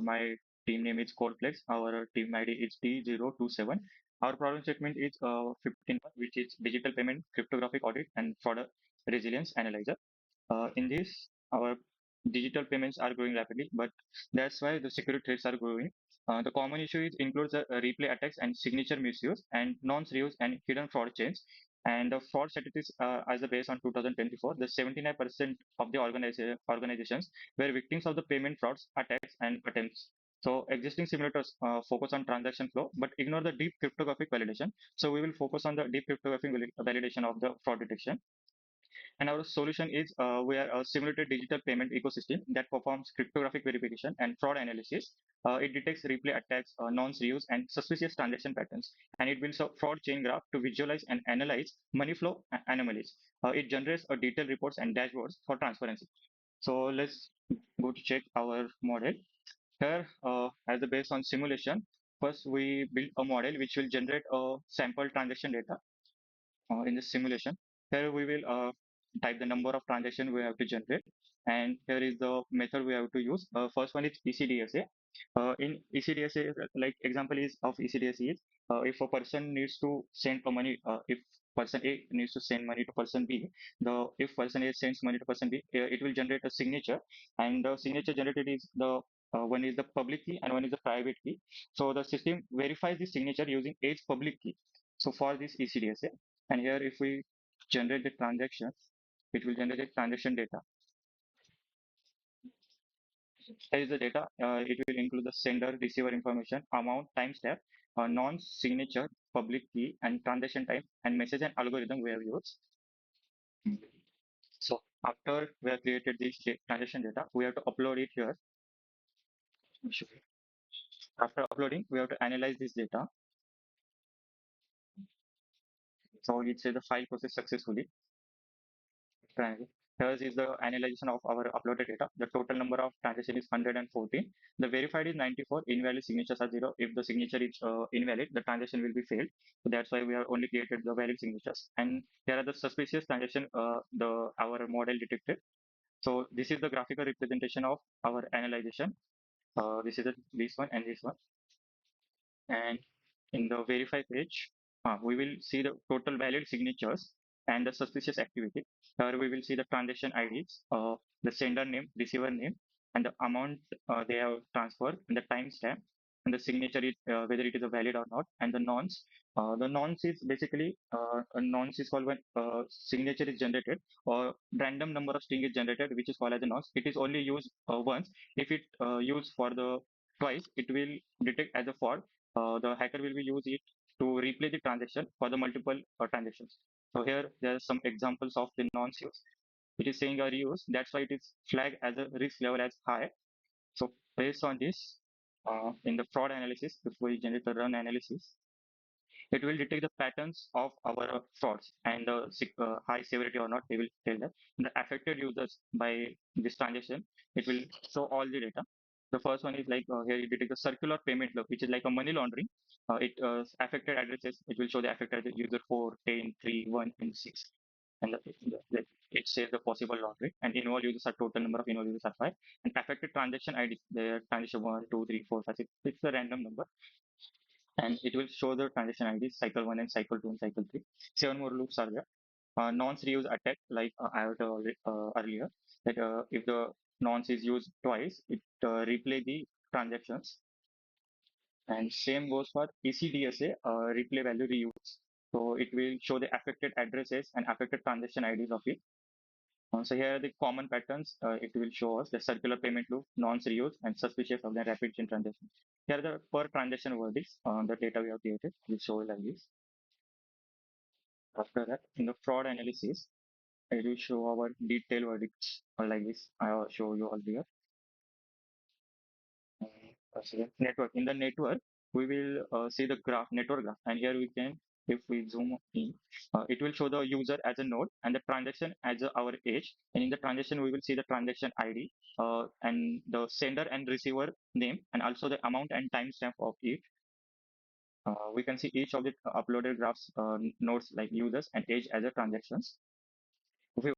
My team name is Coldplex. Our team ID is T027. Our problem statement is 15, which is digital payment cryptographic audit and fraud resilience analyzer. In this, our digital payments are growing rapidly, but that's why the security threats are growing. The common issue is includes replay attacks and signature misuse and non-reuse and hidden fraud chains. And the fraud statistics as the base on 2024, the 79% of the organizations were victims of the payment frauds, attacks, and attempts. So existing simulators focus on transaction flow, but ignore the deep cryptographic validation. So we will focus on the deep cryptographic validation of the fraud detection. And our solution is we are a simulated digital payment ecosystem that performs cryptographic verification and fraud analysis. It detects replay attacks, non-reuse, and suspicious transaction patterns. And it builds a fraud chain graph to visualize and analyze money flow anomalies. It generates detailed reports and dashboards for transparency. So let's go to check our model. Here, as a base on simulation, first we build a model which will generate a sample transaction data in this simulation. Here we will type the number of transactions we have to generate, and here is the method we have to use. First one is ECDSA. In ECDSA, like example is of ECDSA is if a person needs to send a money, if person A needs to send money to person B, the if person A sends money to person B, it will generate a signature, and the signature generated is the one is the public key and one is the private key. So the system verifies the signature using each public key. So for this ECDSA, and here if we generate the transactions, it will generate the transaction data. Here is the data. It will include the sender, receiver information, amount, timestamp, non-signature, public key, and transaction type, and message and algorithm we have used. So after we have created this transaction data, we have to upload it here. After uploading, we have to analyze this data. So it says the file processed successfully. Triangle. Here is the analysis of our uploaded data. The total number of transactions is 114. The verified is 94. Invalid signatures are 0. If the signature is invalid, the transaction will be failed. So that's why we have only created the valid signatures. And here are the suspicious transaction the our model detected. So this is the graphical representation of our analyzation. This is this one and this one. And in the verify page, we will see the total valid signatures and the suspicious activity. Here we will see the transaction IDs, the sender name, receiver name, and the amount they have transferred, and the timestamp, and the signature is whether it is a valid or not, and the nonce. The nonce is basically a nonce is called when signature is generated or random number of string is generated, which is called as a nonce. It is only used once. If it used for the twice, it will detect as a fraud. The hacker will be use it to replay the transaction for the multiple transactions. So here there are some examples of the non-use. It is saying a reuse. That's why it is flagged as a risk level as high. So based on this, in the fraud analysis, if we generate a run analysis, it will detect the patterns of our frauds and the high severity or not. They will tell that the affected users by this transaction. It will show all the data. The first one is like here you detect the circular payment flow, which is like a money laundering. It affected addresses. It will show the affected user 4, 10, 3, 1, and 6. And it says the possible laundering. And involved users are total number of involved users are 5. And affected transaction IDs, the transaction 1, 2, 3, 4, 5, 6. It's a random number, and it will show the transaction IDs, cycle 1 and cycle 2 and cycle 3. 7 more loops are there. Nonce reuse attack, like I have told earlier, that if the nonce is used twice, it replay the transactions. And same goes for ECDSA, replay value reuse. So it will show the affected addresses and affected transaction IDs of it. So here are the common patterns. It will show us the circular payment loop, nonce reuse, and suspicious of the rapid chain transaction. Here are the per transaction verdicts on the data we have created. We'll show like this. After that, in the fraud analysis, I will show our detailed verdicts like this. I will show you earlier. Network. In the network, we will see the graph, network graph, and here we can, if we zoom in, it will show the user as a node and the transaction as our edge. And in the transaction, we will see the transaction ID and the sender and receiver name, and also the amount and timestamp of it. We can see each of the uploaded graphs nodes like users and edge as a transactions.